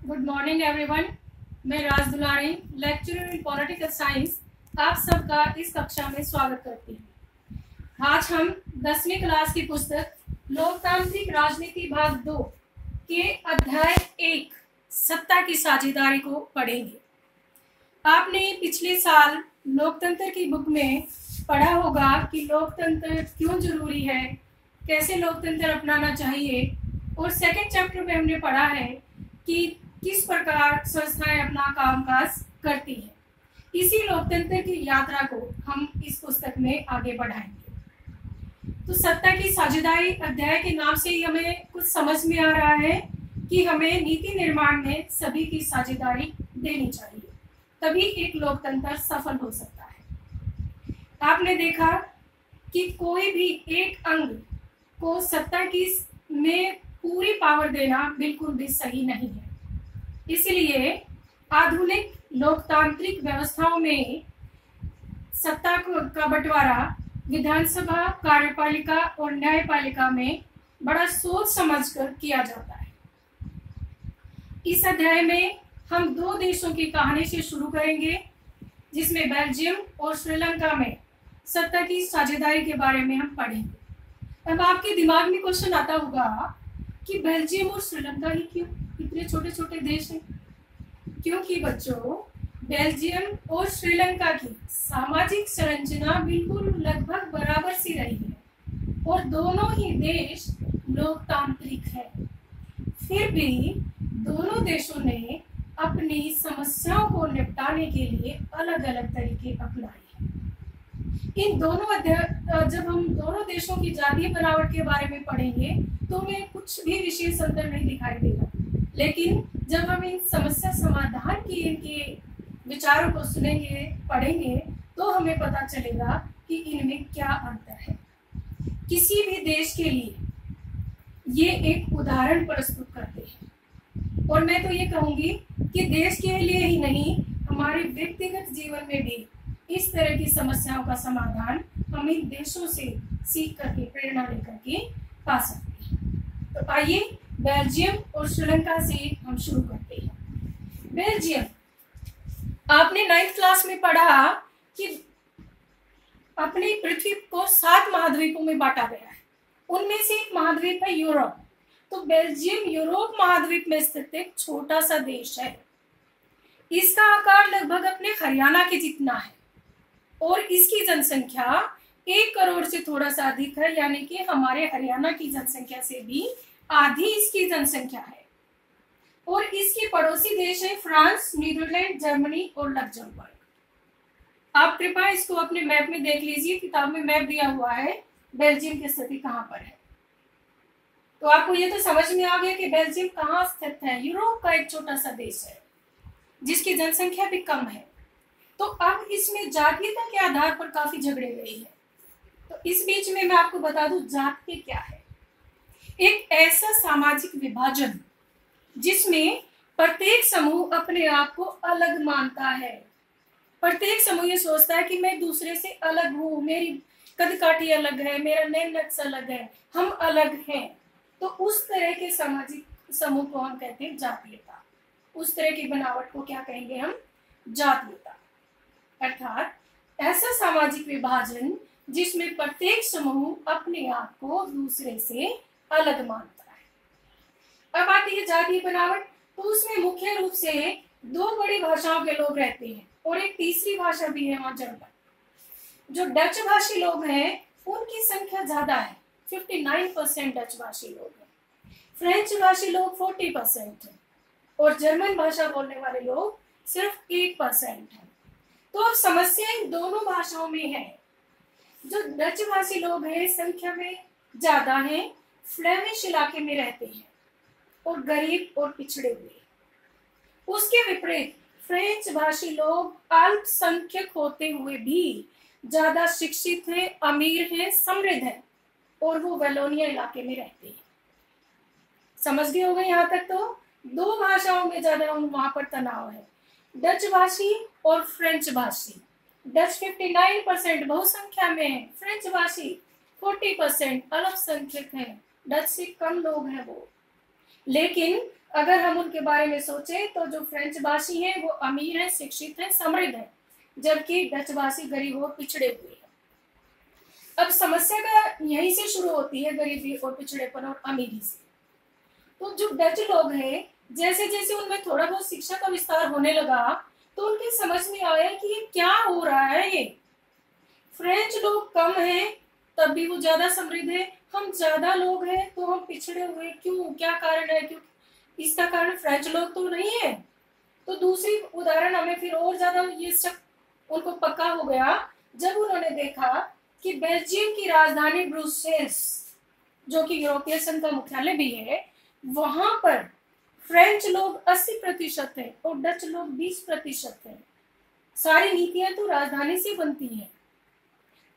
Good morning everyone. मैं राज दुलारी, lecturer in political science, आप सबका इस कक्षा में स्वागत करती हूँ। आज हम 10वीं क्लास की पुस्तक लोकतांत्रिक राजनीति भाग 2 के अध्याय 1 सत्ता की साझेदारी को पढ़ेंगे। आपने पिछले साल लोकतंत्र की बुक में पढ़ा होगा कि लोकतंत्र क्यों जरूरी है, कैसे लोकतंत्र अपनाना चाहिए, और सेकंड चैप्टर में हमने पढ़ा है कि किस प्रकार संस्थाएं अपना कामकाज करती हैं। इसी लोकतंत्र की यात्रा को हम इस पुस्तक में आगे बढ़ाएंगे। तो सत्ता की साझेदारी अध्याय के नाम से ही हमें कुछ समझ में आ रहा है कि हमें नीति निर्माण में सभी की साझेदारी देनी चाहिए, तभी एक लोकतंत्र सफल हो सकता है। आपने देखा कि कोई भी एक अंग को सत्ता की में पूरी पावर देना बिल्कुल भी सही नहीं है। इसलिए आधुनिक लोकतांत्रिक व्यवस्थाओं में सत्ता का बंटवारा विधानसभा, कार्यपालिका और न्यायपालिका में बड़ा सोच समझकर किया जाता है। इस अध्याय में हम दो देशों की कहानी से शुरू करेंगे, जिसमें बेल्जियम और श्रीलंका में सत्ता की साझेदारी के बारे में हम पढ़ेंगे। अब आपके दिमाग में क्वेश्चन आता होगा कि बेल्जियम और श्रीलंका ही क्यों, इतने छोटे छोटे देश हैं? क्योंकि बच्चों, बेल्जियम और श्रीलंका की सामाजिक संरचना बिल्कुल लगभग बराबर सी रही है और दोनों ही देश लोकतांत्रिक है। फिर भी दोनों देशों ने अपनी समस्याओं को निपटाने के लिए अलग अलग तरीके अपनाए हैं। इन दोनों जब हम दोनों देशों की जातीय बनावट के बारे में पढ़ेंगे तो हमें कुछ भी विशेष अंतर नहीं दिखाई देगा, लेकिन जब हम इन समस्या समाधान की इनके विचारों को सुनेंगे, पढ़ेंगे, तो हमें पता चलेगा कि इनमें क्या अंतर है। किसी भी देश के लिए ये एक उदाहरण प्रस्तुत करते हैं, और मैं तो ये कहूंगी कि देश के लिए ही नहीं, हमारे व्यक्तिगत जीवन में भी इस तरह की समस्याओं का समाधान हम इन देशों से सीख करके, प्रेरणा लेकर के पा सकते हैं। तो आइए बेल्जियम और श्रीलंका से हम शुरू करते हैं। बेल्जियम, आपने 9th क्लास में पढ़ा कि अपनी पृथ्वी को 7 महाद्वीपों में बांटा गया है। उनमें से एक महाद्वीप है यूरोप। तो बेल्जियम यूरोप महाद्वीप में स्थित एक छोटा सा देश है। इसका आकार लगभग अपने हरियाणा के जितना है और इसकी जनसंख्या 1 करोड़ से थोड़ा सा अधिक है, यानी कि हमारे हरियाणा की जनसंख्या से भी आधी इसकी जनसंख्या है। और इसके पड़ोसी देश है फ्रांस, नीदरलैंड, जर्मनी और लक्जमबर्ग। आप कृपया इसको अपने मैप में देख लीजिए, किताब में मैप दिया हुआ है बेल्जियम की स्थिति कहाँ पर है। तो आपको ये तो समझ में आ गया कि बेल्जियम कहाँ स्थित है। यूरोप का एक छोटा सा देश है जिसकी जनसंख्या भी कम है। तो अब इसमें जातीयता के आधार पर काफी झगड़े हुए हैं। तो इस बीच में मैं आपको बता दूं जाति क्या है। एक ऐसा सामाजिक विभाजन जिसमें प्रत्येक समूह अपने आप को अलग मानता है। प्रत्येक समूह ये सोचता है कि मैं दूसरे से अलग हूँ, मेरी कदकाठी अलग है, मेरा नैन नक्श अलग है, हम अलग हैं। तो उस तरह के सामाजिक समूह को हम कहते हैं जातीयता। उस तरह की बनावट को क्या कहेंगे हम? जातीयता। अर्थात ऐसा सामाजिक विभाजन जिसमें प्रत्येक समूह अपने आप को दूसरे से अलग मानता है। अब आती है जातीय बनावट। तो उसमें मुख्य रूप से 2 बड़ी भाषाओं के लोग रहते हैं और एक तीसरी भाषा भी है वहां, जर्मन। जो डच भाषी लोग हैं उनकी संख्या ज्यादा है, 59% डच भाषी लोग हैं। फ्रेंच भाषी लोग 40% है और जर्मन भाषा बोलने वाले लोग सिर्फ 1% है। तो अब समस्या इन दोनों भाषाओं में है। जो डच भाषी लोग हैं संख्या में ज्यादा हैं, फ्लेमिश इलाके में रहते हैं और गरीब और पिछड़े हुए। उसके विपरीत फ्रेंच भाषी लोग अल्पसंख्यक होते हुए भी ज्यादा शिक्षित हैं, अमीर हैं, समृद्ध हैं और वो वेलोनिया इलाके में रहते हैं। समझ गए होंगे यहाँ तक? तो 2 भाषाओं में ज्यादा वहां पर तनाव है, डच भाषी और फ्रेंच भाषी। डच 59% बहुसंख्या में है, फ्रेंच भाषी 40% अल्पसंख्यक है, डच से कम लोग हैं वो। लेकिन अगर हम उनके बारे में सोचें तो जो फ्रेंच भाषी हैं वो अमीर हैं, शिक्षित हैं, समृद्ध हैं, जबकि डच भाषी गरीब और पिछड़े हुए हैं। अब समस्या का यहीं से शुरू होती है, गरीबी और पिछड़ेपन और अमीरी से। तो जो डच लोग हैं, जैसे जैसे उनमें थोड़ा बहुत शिक्षा का विस्तार होने लगा तो उनकी समझ में आया कि ये क्या हो रहा है। ये फ्रेंच लोग कम हैं तब भी वो ज्यादा समृद्ध है, हम ज्यादा लोग हैं तो हम पिछड़े हुए क्यों, क्या कारण है? क्यों इसका कारण फ्रेंच लोग तो नहीं है। तो दूसरी उदाहरण हमें फिर और ज्यादा ये शक उनको पक्का हो गया जब उन्होंने देखा कि बेल्जियम की राजधानी ब्रुसेल्स, जो कि यूरोपीय संघ का मुख्यालय भी है, वहां पर फ्रेंच लोग 80% है और डच लोग 20% है। सारी नीतियां तो राजधानी से बनती हैं।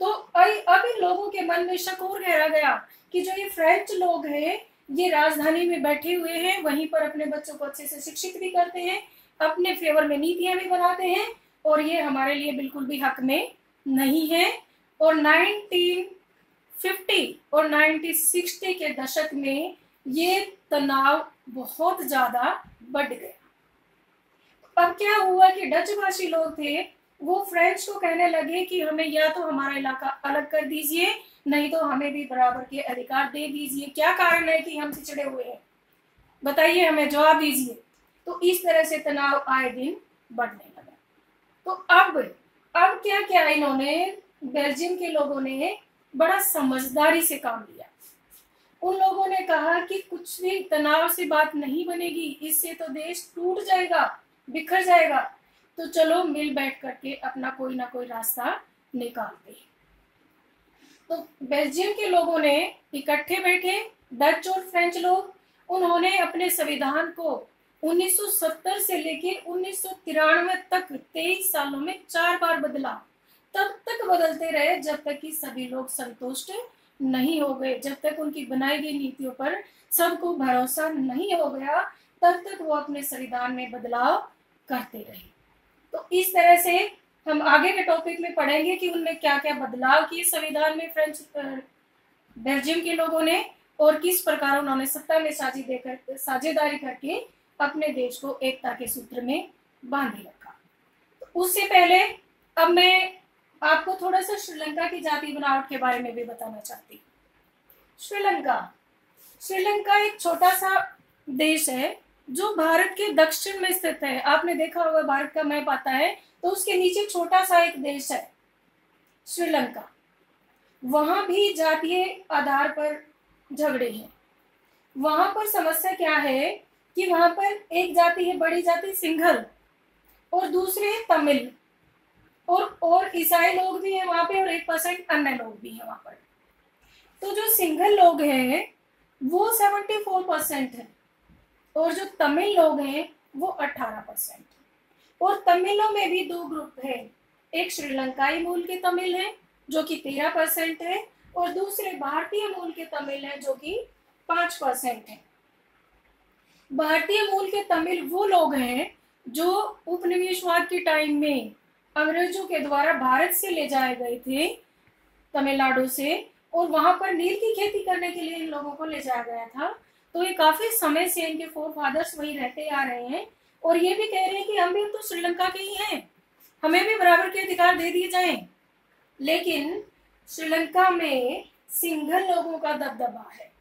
तो अब इन लोगों के मन में शक और गहरा गया कि जो ये फ्रेंच लोग हैं ये राजधानी में बैठे हुए हैं, वहीं पर अपने बच्चों को अच्छे से शिक्षित भी करते हैं, अपने फेवर में नीतियां भी बनाते हैं, और ये हमारे लिए बिल्कुल भी हक में नहीं है। और 1950 और 1960 के दशक में ये तनाव बहुत ज्यादा बढ़ गया। अब क्या हुआ कि डच भाषी लोग थे वो फ्रेंच को कहने लगे कि हमें या तो हमारा इलाका अलग कर दीजिए, नहीं तो हमें भी बराबर के अधिकार दे दीजिए। क्या कारण है कि हम पिछड़े हुए हैं, बताइए, हमें जवाब दीजिए। तो इस तरह से तनाव आए दिन बढ़ने लगा। तो अब क्या क्या इन्होंने, बेल्जियम के लोगों ने बड़ा समझदारी से काम लिया। उन लोगों ने कहा कि कुछ भी तनाव से बात नहीं बनेगी, इससे तो देश टूट जाएगा, बिखर जाएगा, तो चलो मिल बैठ करके अपना कोई ना कोई रास्ता निकालते हैं। तो बेल्जियम के लोगों ने इकट्ठे बैठे, डच और फ्रेंच लोग, उन्होंने अपने संविधान को 1970 से लेके 1993 तक 23 सालों में 4 बार बदला। तब तक बदलते रहे जब तक कि सभी लोग संतुष्ट नहीं हो गए, जब तक उनकी बनाई गई नीतियों पर सबको भरोसा नहीं हो गया, तब तक वो अपने संविधान में बदलाव करते रहे। तो इस तरह से हम आगे के टॉपिक में पढ़ेंगे कि उनमें क्या क्या बदलाव किए संविधान में फ्रेंच बेल्जियम के लोगों ने, और किस प्रकार उन्होंने सत्ता में साझेदारी करके अपने देश को एकता के सूत्र में बांधे रखा। तो उससे पहले अब मैं आपको थोड़ा सा श्रीलंका की जाति बनावट के बारे में भी बताना चाहती हूँ। श्रीलंका एक छोटा सा देश है जो भारत के दक्षिण में स्थित है। आपने देखा होगा भारत का मैप आता है तो उसके नीचे छोटा सा एक देश है श्रीलंका। वहां भी जातीय आधार पर झगड़े हैं। वहां पर समस्या क्या है कि वहां पर एक जाति है, बड़ी जाति सिंघल, और दूसरे है तमिल, और ईसाई लोग भी हैं वहां पे, और 1% अन्य लोग भी हैं वहां पर। तो जो सिंघल लोग हैं वो 74% है, और जो तमिल लोग हैं वो 18%। और तमिलों में भी 2 ग्रुप है, एक श्रीलंकाई मूल के तमिल हैं जो कि 13% है, और दूसरे भारतीय मूल के तमिल हैं जो कि 5% है। भारतीय मूल के तमिल वो लोग हैं जो उपनिवेशवाद के टाइम में अंग्रेजों के द्वारा भारत से ले जाए गए थे तमिलनाडु से, और वहां पर नील की खेती करने के लिए इन लोगों को ले जाया गया था। तो ये काफी समय से इनके फोर फादर्स वही रहते आ रहे हैं, और ये भी कह रहे हैं कि हम भी तो श्रीलंका के ही हैं, हमें भी बराबर के अधिकार दे दिए जाएं। लेकिन श्रीलंका में सिंघल लोगों का दबदबा है,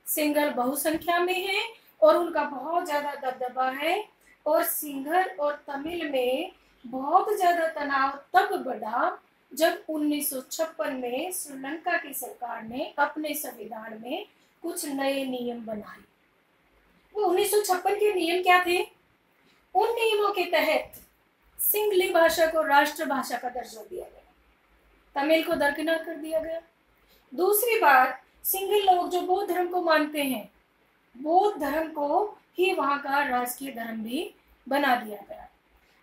सिंघल बहुसंख्या में है और उनका बहुत ज्यादा दबदबा है। और सिंघल और तमिल में बहुत ज्यादा तनाव तब बढ़ा जब 1956 में श्रीलंका की सरकार ने अपने संविधान में कुछ नए नियम बनाए। वो 1956 के नियम क्या थे? उन नियमों के तहत सिंगली भाषा को राष्ट्रभाषा का दर्जा दिया गया, तमिल को दरकिनार कर दिया गया। दूसरी बात, सिंघल लोग जो बौद्ध धर्म को मानते हैं, बौद्ध धर्म को ही वहां का राजकीय धर्म भी बना दिया गया।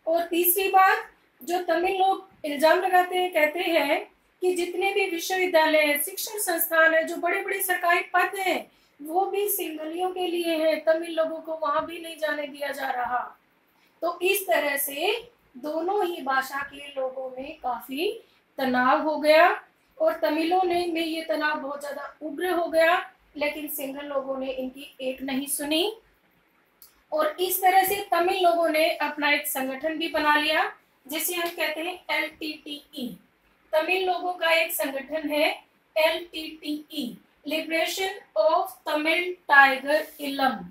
और तीसरी बात, जो तमिल लोग इल्जाम लगाते हैं, कहते हैं कि जितने भी विश्वविद्यालय, शिक्षण संस्थान है, जो बड़े बड़े सरकारी पद हैं, वो भी सिंघलियों के लिए हैं, तमिल लोगों को वहां भी नहीं जाने दिया जा रहा। तो इस तरह से दोनों ही भाषा के लोगों में काफी तनाव हो गया, और तमिलों ने में ये तनाव बहुत ज्यादा उग्र हो गया, लेकिन सिंघल लोगों ने इनकी एक नहीं सुनी और इस तरह से तमिल लोगों ने अपना एक संगठन भी बना लिया जिसे हम कहते हैं LTTE। तमिल लोगों का एक संगठन है LTTE, liberation of Tamil tiger इलम।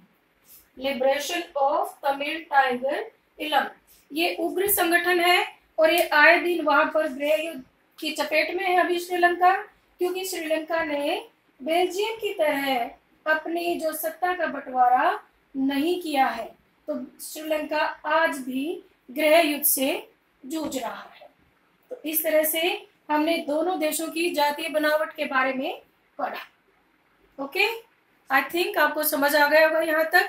लिबरेशन ऑफ तमिल टाइगर इलम, ये उग्र संगठन है और ये आए दिन वहां पर गृह युद्ध की चपेट में है अभी श्रीलंका, क्योंकि श्रीलंका ने बेल्जियम की तरह अपनी जो सत्ता का बंटवारा नहीं किया है, तो श्रीलंका आज भी गृह युद्ध से जूझ रहा है। तो इस तरह से हमने दोनों देशों की जातीय बनावट के बारे में पढ़ा। ओके, आई थिंक आपको समझ आ गया होगा यहाँ तक।